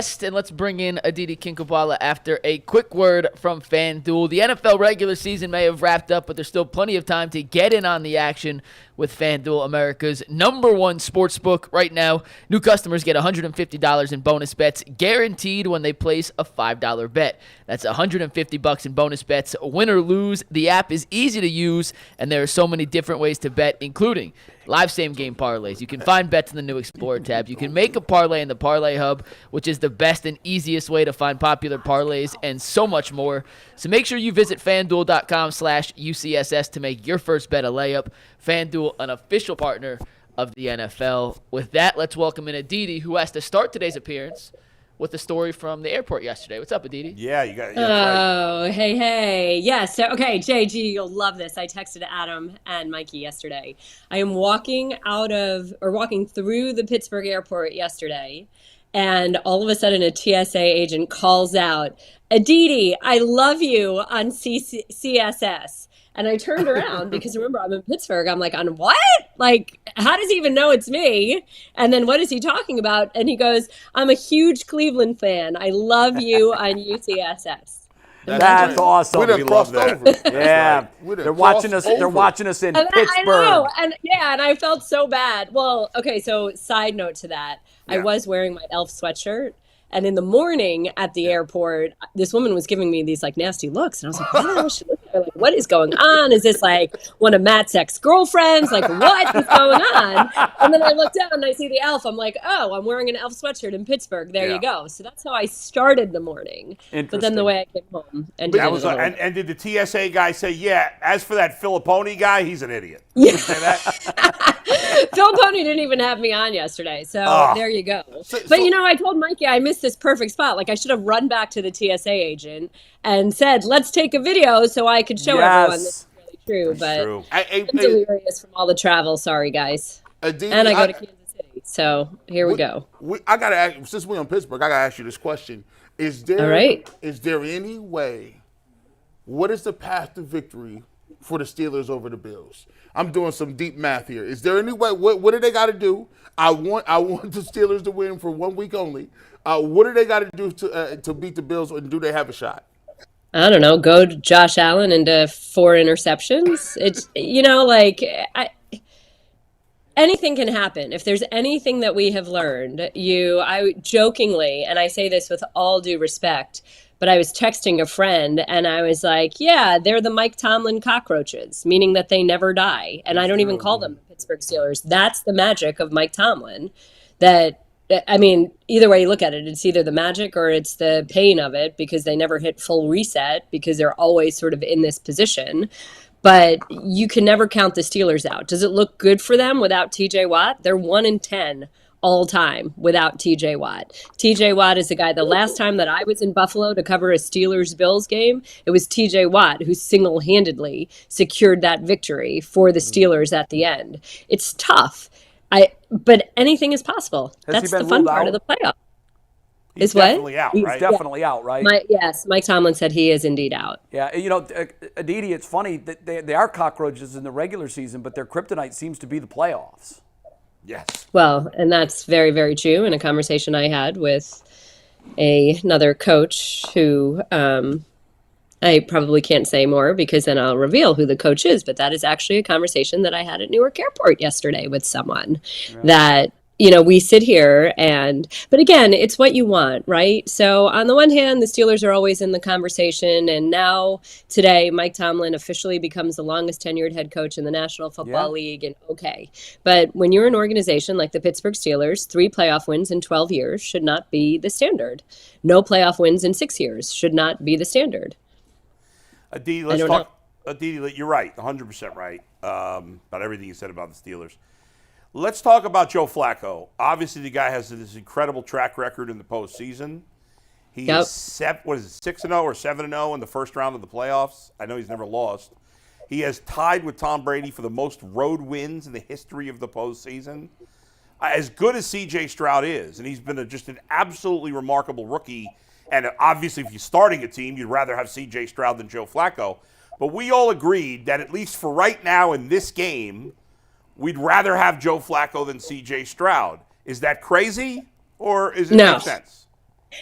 And let's bring in Aditi Kinkhabwala after a quick word from FanDuel. The NFL regular season may have wrapped up, but there's still plenty of time to get in on the action with FanDuel, America's #1 sportsbook right now. New customers get $150 in bonus bets guaranteed when they place a $5 bet. That's $150 in bonus bets, win or lose. The app is easy to use, and there are so many different ways to bet, including live same-game parlays. You can find bets in the new Explorer tab. You can make a parlay in the Parlay Hub, which is the best and easiest way to find popular parlays, and so much more. So make sure you visit FanDuel.com/UCSS to make your first bet a layup. FanDuel, an official partner of the NFL. With that, let's welcome in Aditi, who has to start today's appearance with the story from the airport yesterday. What's up, Aditi? Yeah, you got it. Oh, right. Hey. Yes. Yeah, so, okay, JG, you'll love this. I texted Adam and Mikey yesterday. I am walking through the Pittsburgh airport yesterday, and all of a sudden a TSA agent calls out, Aditi, I love you on CSS. And I turned around because remember, I'm in Pittsburgh. I'm like, on what? Like, how does he even know it's me? And then what is he talking about? And he goes, I'm a huge Cleveland fan. I love you on UCSS. That's awesome. We love that. Yeah, they're watching us. They're watching us in Pittsburgh. I know, and I felt so bad. Well, okay. So, side note to that, I was wearing my elf sweatshirt. And in the morning at the airport, this woman was giving me these like nasty looks. And I was like, what the hell is she looking at? Like, what is going on? Is this like one of Matt's ex-girlfriends? Like, what is going on? And then I look down and I see the elf. I'm like, oh, I'm wearing an elf sweatshirt in Pittsburgh. There you go. So that's how I started the morning. But then the way I came home. And did the TSA guy say, yeah, as for that Filipponi guy, he's an idiot? Yeah. Say that? Filipponi didn't even have me on yesterday. So there you go. But, I told Mikey I missed this perfect spot. Like, I should have run back to the TSA agent and said, let's take a video so I could show everyone this is really true. But I'm delirious from all the travel. Sorry, guys. Aditi, and I go to Kansas City. So here we go. I got to ask, since we're in Pittsburgh, I got to ask you this question. Is there any way, what is the path to victory for the Steelers over the Bills? I'm doing some deep math here. Is there any way, what do they got to do? I want the Steelers to win for 1 week only. What do they got to do to beat the Bills, and do they have a shot? I don't know. Go to Josh Allen into 4 interceptions. It's anything can happen. If there's anything that we have learned, I jokingly, and I say this with all due respect, but I was texting a friend and I was like, yeah, they're the Mike Tomlin cockroaches, meaning that they never die. And I don't even call them the Pittsburgh Steelers. That's the magic of Mike Tomlin. Either way you look at it, it's either the magic or it's the pain of it, because they never hit full reset because they're always sort of in this position. But you can never count the Steelers out. Does it look good for them without TJ Watt? They're 1-10 all time without TJ Watt. TJ Watt is the guy, the last time that I was in Buffalo to cover a Steelers-Bills game, it was TJ Watt who single-handedly secured that victory for the Steelers at the end. It's tough. But anything is possible. That's the fun part of the playoff. He's definitely out, right? He's definitely out, right? Yes, Mike Tomlin said he is indeed out. Yeah, Aditi, it's funny that they are cockroaches in the regular season, but their kryptonite seems to be the playoffs. Yes. Well, and that's very, very true. In a conversation I had with another coach who I probably can't say more because then I'll reveal who the coach is, but that is actually a conversation that I had at Newark Airport yesterday with someone that, we sit here but again, it's what you want, right? So on the one hand, the Steelers are always in the conversation, and now today, Mike Tomlin officially becomes the longest tenured head coach in the National Football League, and but when you're an organization like the Pittsburgh Steelers, 3 playoff wins in 12 years should not be the standard. No playoff wins in 6 years should not be the standard. Aditi, let's talk. Aditi, you're right, 100% right about everything you said about the Steelers. Let's talk about Joe Flacco. Obviously, the guy has this incredible track record in the postseason. He is 6-0 or 7-0 in the first round of the playoffs. I know he's never lost. He has tied with Tom Brady for the most road wins in the history of the postseason. As good as CJ Stroud is, and he's been just an absolutely remarkable rookie. And obviously, if you're starting a team, you'd rather have CJ Stroud than Joe Flacco. But we all agreed that at least for right now in this game, we'd rather have Joe Flacco than CJ Stroud. Is that crazy, or is it make sense?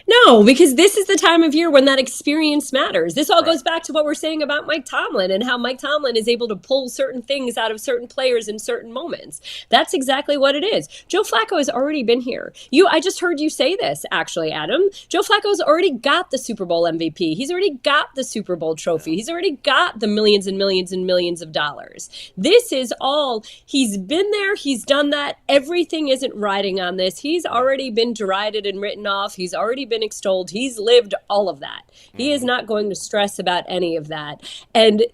No, because this is the time of year when that experience matters. This all goes back to what we're saying about Mike Tomlin and how Mike Tomlin is able to pull certain things out of certain players in certain moments. That's exactly what it is. Joe Flacco has already been here. I just heard you say this, actually, Adam. Joe Flacco's already got the Super Bowl MVP. He's already got the Super Bowl trophy. He's already got the millions and millions and millions of dollars. This is all, he's been there. He's done that. Everything isn't riding on this. He's already been derided and written off. He's already been extolled. He's lived all of that. He is not going to stress about any of that. And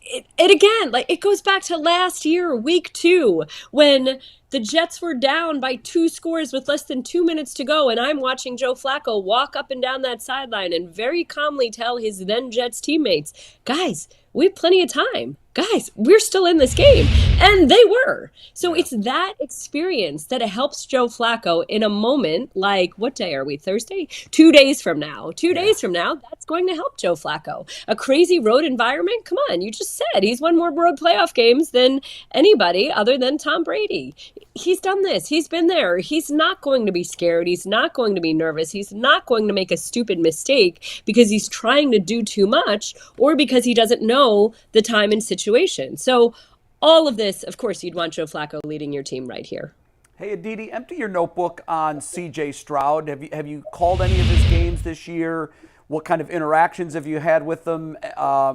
it again, like, it goes back to last year, week 2, when the Jets were down by 2 scores with less than 2 minutes to go, and I'm watching Joe Flacco walk up and down that sideline and very calmly tell his then Jets teammates, guys, we have plenty of time. Guys, we're still in this game. And they were. So it's that experience that helps Joe Flacco in a moment like, what day are we, Thursday? 2 days from now. 2 days from now, that's going to help Joe Flacco. A crazy road environment? Come on, you just said he's won more road playoff games than anybody other than Tom Brady. He's done this. He's been there. He's not going to be scared. He's not going to be nervous. He's not going to make a stupid mistake because he's trying to do too much or because he doesn't know the time and situation. So all of this, of course, you'd want Joe Flacco leading your team right here. Hey, Aditi, empty your notebook on CJ Stroud. Have you called any of his games this year? What kind of interactions have you had with him?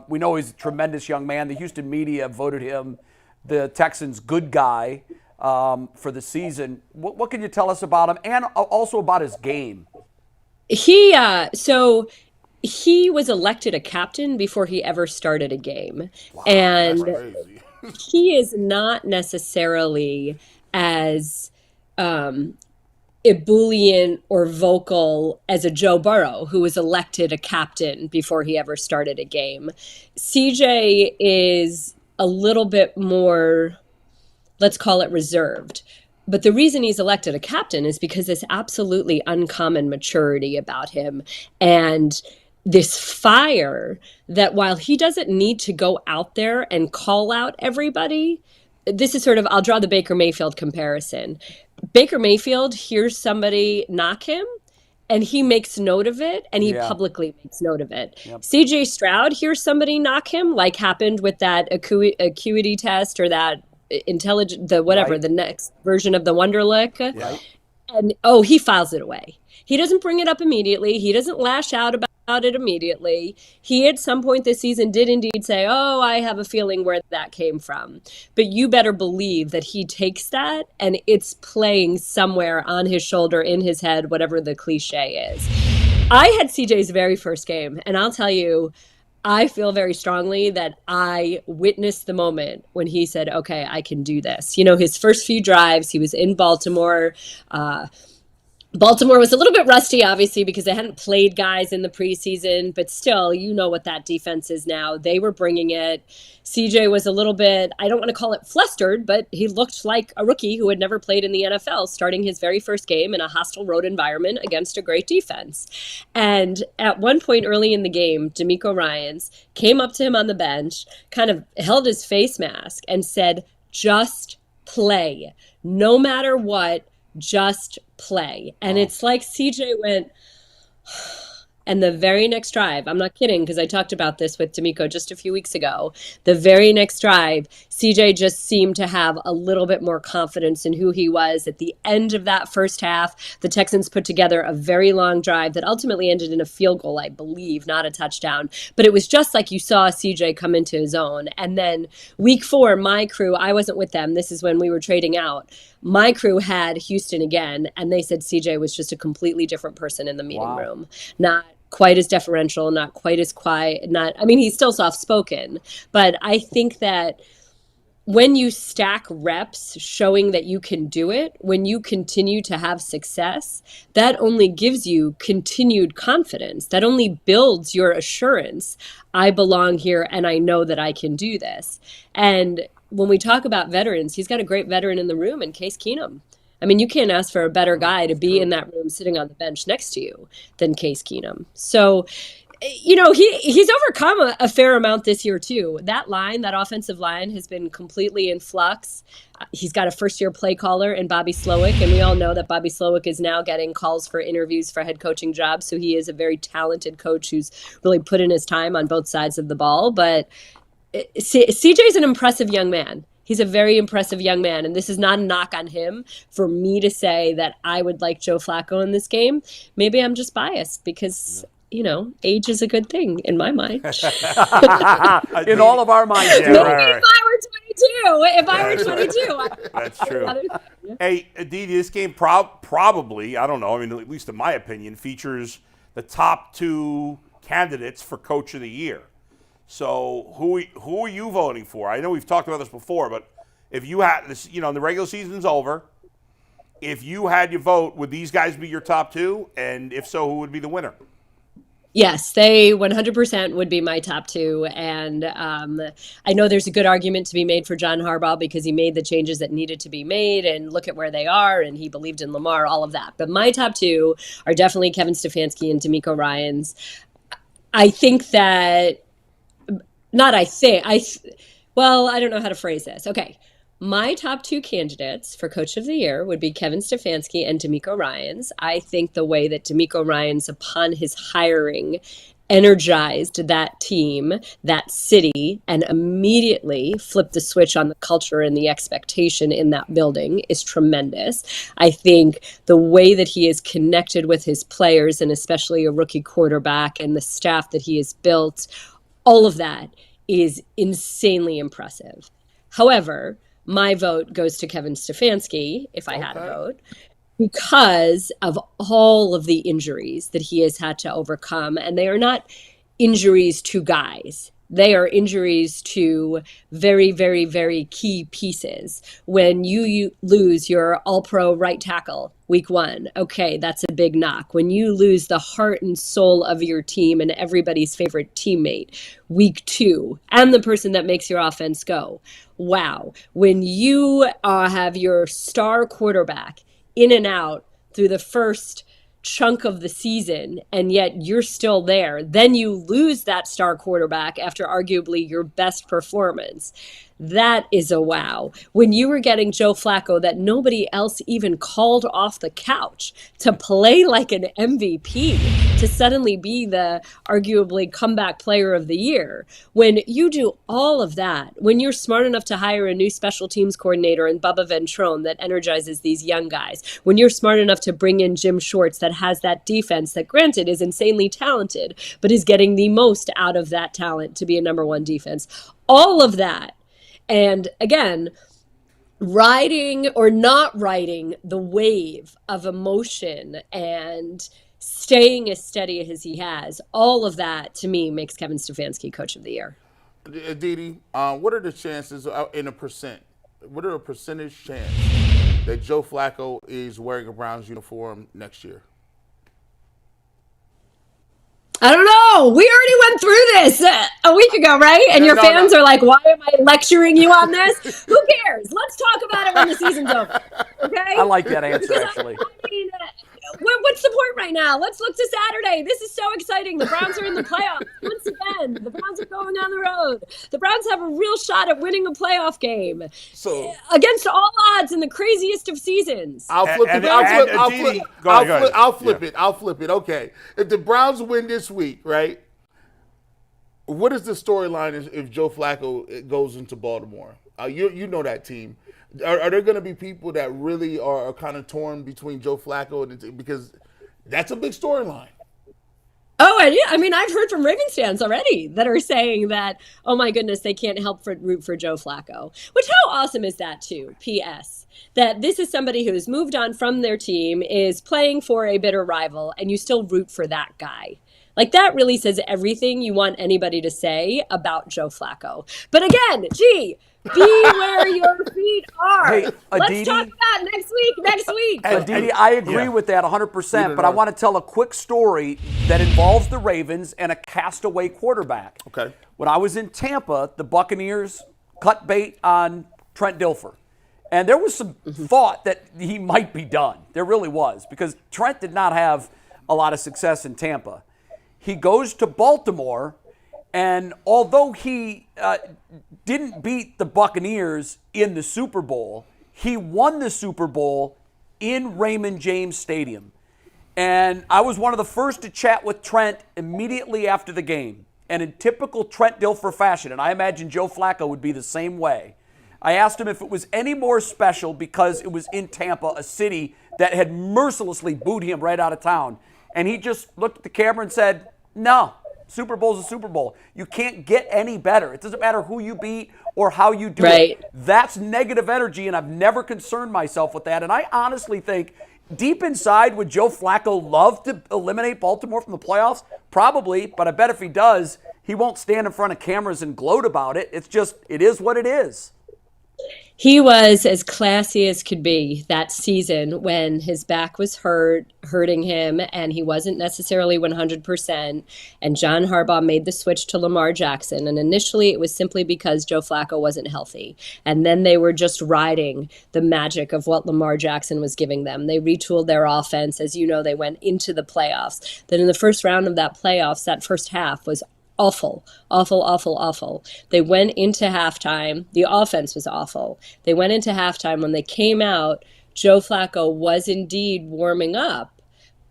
We know he's a tremendous young man. The Houston media voted him the Texans' good guy for the season. What can you tell us about him and also about his game? He was elected a captain before he ever started a game. Wow, and that's crazy. he is not necessarily as ebullient or vocal as a Joe Burrow, who was elected a captain before he ever started a game. CJ is a little bit more, let's call it, reserved. But the reason he's elected a captain is because there's absolutely uncommon maturity about him and this fire that while he doesn't need to go out there and call out everybody, this is sort of, I'll draw the Baker Mayfield comparison. Baker Mayfield hears somebody knock him and he makes note of it and he publicly makes note of it. Yep. CJ Stroud hears somebody knock him, like happened with that acuity test or that the next version of the Wonderlic. Right. And he files it away. He doesn't bring it up immediately. He doesn't lash out about it immediately. He at some point this season did indeed say, I have a feeling where that came from. But you better believe that he takes that and it's playing somewhere on his shoulder, in his head, whatever the cliche is. I had CJ's very first game, and I'll tell you, I feel very strongly that I witnessed the moment when he said, okay, I can do this. His first few drives, he was in Baltimore. Baltimore was a little bit rusty, obviously, because they hadn't played guys in the preseason, but still, you know what that defense is now. They were bringing it. CJ was a little bit, I don't want to call it flustered, but he looked like a rookie who had never played in the NFL, starting his very first game in a hostile road environment against a great defense. And at one point early in the game, DeMeco Ryans came up to him on the bench, kind of held his face mask and said, just play. No matter what, just play. And it's like CJ went, and the very next drive, I'm not kidding because I talked about this with DeMeco just a few weeks ago, the very next drive, CJ just seemed to have a little bit more confidence in who he was. At the end of that first half, the Texans put together a very long drive that ultimately ended in a field goal, I believe, not a touchdown. But it was just like you saw CJ come into his own. And then week 4, my crew, I wasn't with them. This is when we were trading out. My crew had Houston again, and they said CJ was just a completely different person in the meeting room. Not quite as deferential, not quite as quiet, he's still soft-spoken. But I think that when you stack reps showing that you can do it, when you continue to have success, that only gives you continued confidence. That only builds your assurance. I belong here, and I know that I can do this. And when we talk about veterans, he's got a great veteran in the room in Case Keenum. You can't ask for a better guy to be in that room sitting on the bench next to you than Case Keenum. So he's overcome a fair amount this year too. That offensive line has been completely in flux. He's got a first-year play caller in Bobby Slowick, and we all know that Bobby Slowick is now getting calls for interviews for head coaching jobs. So he is a very talented coach who's really put in his time on both sides of the ball. But CJ's an impressive young man. He's a very impressive young man, and this is not a knock on him for me to say that I would like Joe Flacco in this game. Maybe I'm just biased because age is a good thing in my mind. In all of our minds. Yeah, right. If I were 22. That's true. Hey, Aditi, this game probably, I don't know, I mean, at least in my opinion, features the top 2 candidates for Coach of the Year. So who are you voting for? I know we've talked about this before, but if you had this, the regular season's over, if you had your vote, would these guys be your top 2? And if so, who would be the winner? Yes, they 100% would be my top 2. And I know there's a good argument to be made for John Harbaugh because he made the changes that needed to be made and look at where they are. And he believed in Lamar, all of that. But my top 2 are definitely Kevin Stefanski and DeMeco Ryans. I think that, I don't know how to phrase this. Okay. My top 2 candidates for Coach of the Year would be Kevin Stefanski and DeMeco Ryans. I think the way that DeMeco Ryans, upon his hiring, energized that team, that city, and immediately flipped the switch on the culture and the expectation in that building is tremendous. I think the way that he is connected with his players, and especially a rookie quarterback and the staff that he has built, all of that is insanely impressive. However, my vote goes to Kevin Stefanski, if I had a vote, because of all of the injuries that he has had to overcome. And they are not injuries to guys. They are injuries to very, very, very key pieces. When you lose your all-pro right tackle week 1, okay, that's a big knock. When you lose the heart and soul of your team and everybody's favorite teammate week 2, and the person that makes your offense go, wow. When you have your star quarterback in and out through the first chunk of the season, and yet you're still there, then you lose that star quarterback after arguably your best performance. That is a wow. When you were getting Joe Flacco that nobody else even called off the couch to play like an MVP, to suddenly be the arguably comeback player of the year. When you do all of that, when you're smart enough to hire a new special teams coordinator in Bubba Ventrone that energizes these young guys, when you're smart enough to bring in Jim Schwartz that has that defense that granted is insanely talented, but is getting the most out of that talent to be a number 1 defense, all of that. And again, riding or not riding the wave of emotion and staying as steady as he has, all of that to me makes Kevin Stefanski Coach of the Year. Aditi, what are the chances in a percent? What are a percentage chance that Joe Flacco is wearing a Browns uniform next year? I don't know. We already went through this a week ago, right? And your fans are like, why am I lecturing you on this? Who cares? Let's talk about it when the season's over. Okay? I like that answer, actually. What's the point right now? Let's look to Saturday. This is so exciting. The Browns are in the playoffs once again. The Browns are going on the road. The Browns have a real shot at winning a playoff game. So against all odds in the craziest of seasons. I'll flip it. Okay. If the Browns win this week, right? What is the storyline if Joe Flacco goes into Baltimore? You know that team. Are there going to be people that really are kind of torn between Joe Flacco and because that's a big storyline? Oh, and yeah, I mean, I've heard from Ravens fans already that are saying that, oh my goodness, they can't help but root for Joe Flacco. Which, how awesome is that too? P.S. That this is somebody who's moved on from their team, is playing for a bitter rival, and you still root for that guy. Like, that really says everything you want anybody to say about Joe Flacco. But again, be where your feet are. Hey, Aditi, let's talk about next week. Aditi, I agree with that 100%, but I want to tell a quick story that involves the Ravens and a castaway quarterback. Okay. When I was in Tampa, the Buccaneers cut bait on Trent Dilfer. And there was some thought that he might be done. There really was, because Trent did not have a lot of success in Tampa. he goes to Baltimore, and although he didn't beat the Buccaneers in the Super Bowl, he won the Super Bowl in Raymond James Stadium. And I was one of the first to chat with Trent immediately after the game. And in typical Trent Dilfer fashion, and I imagine Joe Flacco would be the same way, I asked him if it was any more special because it was in Tampa, a city that had mercilessly booed him right out of town. And he just looked at the camera and said, no, Super Bowl's a Super Bowl. You can't get any better. It doesn't matter who you beat or how you do it. That's negative energy, and I've never concerned myself with that. And I honestly think deep inside, would Joe Flacco love to eliminate Baltimore from the playoffs? Probably, but I bet if he does, he won't stand in front of cameras and gloat about it. It's just, it is what it is. He was as classy as could be that season when his back was hurting him, and he wasn't necessarily 100%. And John Harbaugh made the switch to Lamar Jackson. And initially it was simply because Joe Flacco wasn't healthy. And then they were just riding the magic of what Lamar Jackson was giving them. They retooled their offense. As you know, they went into the playoffs. Then in the first round of that playoffs, that first half was awful. They went into halftime. The offense was awful. They went into halftime. When they came out, Joe Flacco was indeed warming up.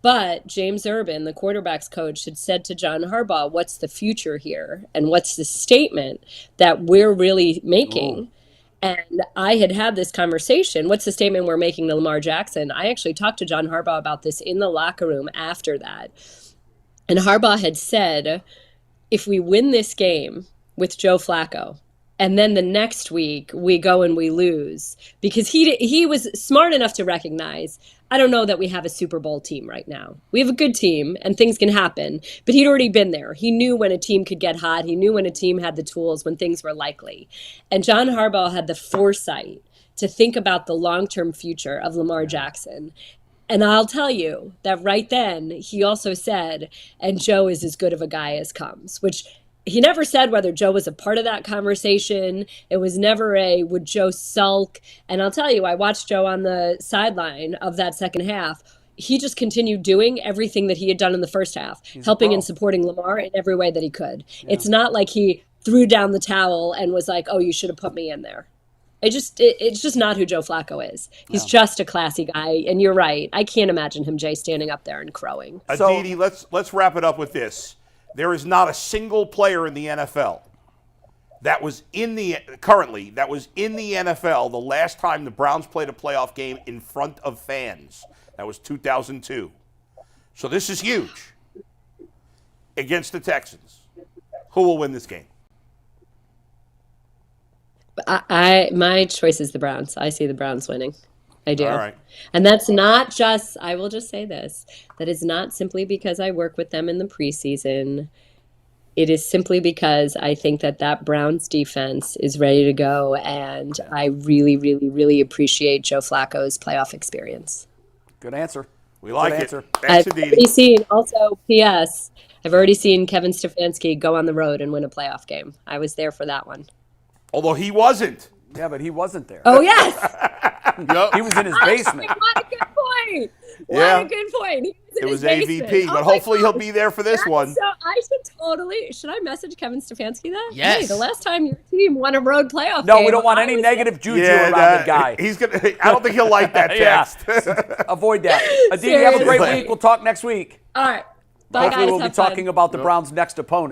But James Urban, the quarterback's coach, had said to John Harbaugh, what's the future here? And what's the statement that we're really making? And I had this conversation. What's the statement we're making to Lamar Jackson? I actually talked to John Harbaugh about this in the locker room after that. And Harbaugh had said, if we win this game with Joe Flacco, and then the next week we go and we lose, because he was smart enough to recognize, I don't know that we have a Super Bowl team right now. We have a good team and things can happen, but he'd already been there. He knew when a team could get hot. He knew when a team had the tools, when things were likely. And John Harbaugh had the foresight to think about the long-term future of Lamar Jackson. And I'll tell you that right then, he also said, and Joe is as good of a guy as comes, which he never said whether Joe was a part of that conversation. It was never would Joe sulk? And I'll tell you, I watched Joe on the sideline of that second half. He just continued doing everything that he had done in the first half, helping and supporting Lamar in every way that he could. Yeah. It's not like he threw down the towel and was like, oh, you should have put me in there. It's just not who Joe Flacco is. He's just a classy guy, and you're right. I can't imagine him, Jay, standing up there and crowing. Aditi, let's wrap it up with this. There is not a single player in the NFL that was in the NFL the last time the Browns played a playoff game in front of fans. That was 2002. So this is huge against the Texans. Who will win this game? My choice is the Browns. I see the Browns winning. I do. All right. And that's not just, I will just say this, that is not simply because I work with them in the preseason. It is simply because I think that Browns defense is ready to go, and I really, really, really appreciate Joe Flacco's playoff experience. Good answer. We like it. Answer. Thanks, Aditi. P.S., I've already seen Kevin Stefanski go on the road and win a playoff game. I was there for that one. Although he wasn't. Yeah, but he wasn't there. Oh, yes. Yep. He was in his basement. What a good point. What a good point. It was AVP, but hopefully he'll be there for this one. So should I message Kevin Stefanski that? Yes. Hey, the last time your team won a road playoff game. No, we don't want any negative juju around the guy. I don't think he'll like that text. Avoid that. Aditi, have a great week. We'll talk next week. All right. Bye, Hopefully guys. we'll be talking about the Browns' next opponent.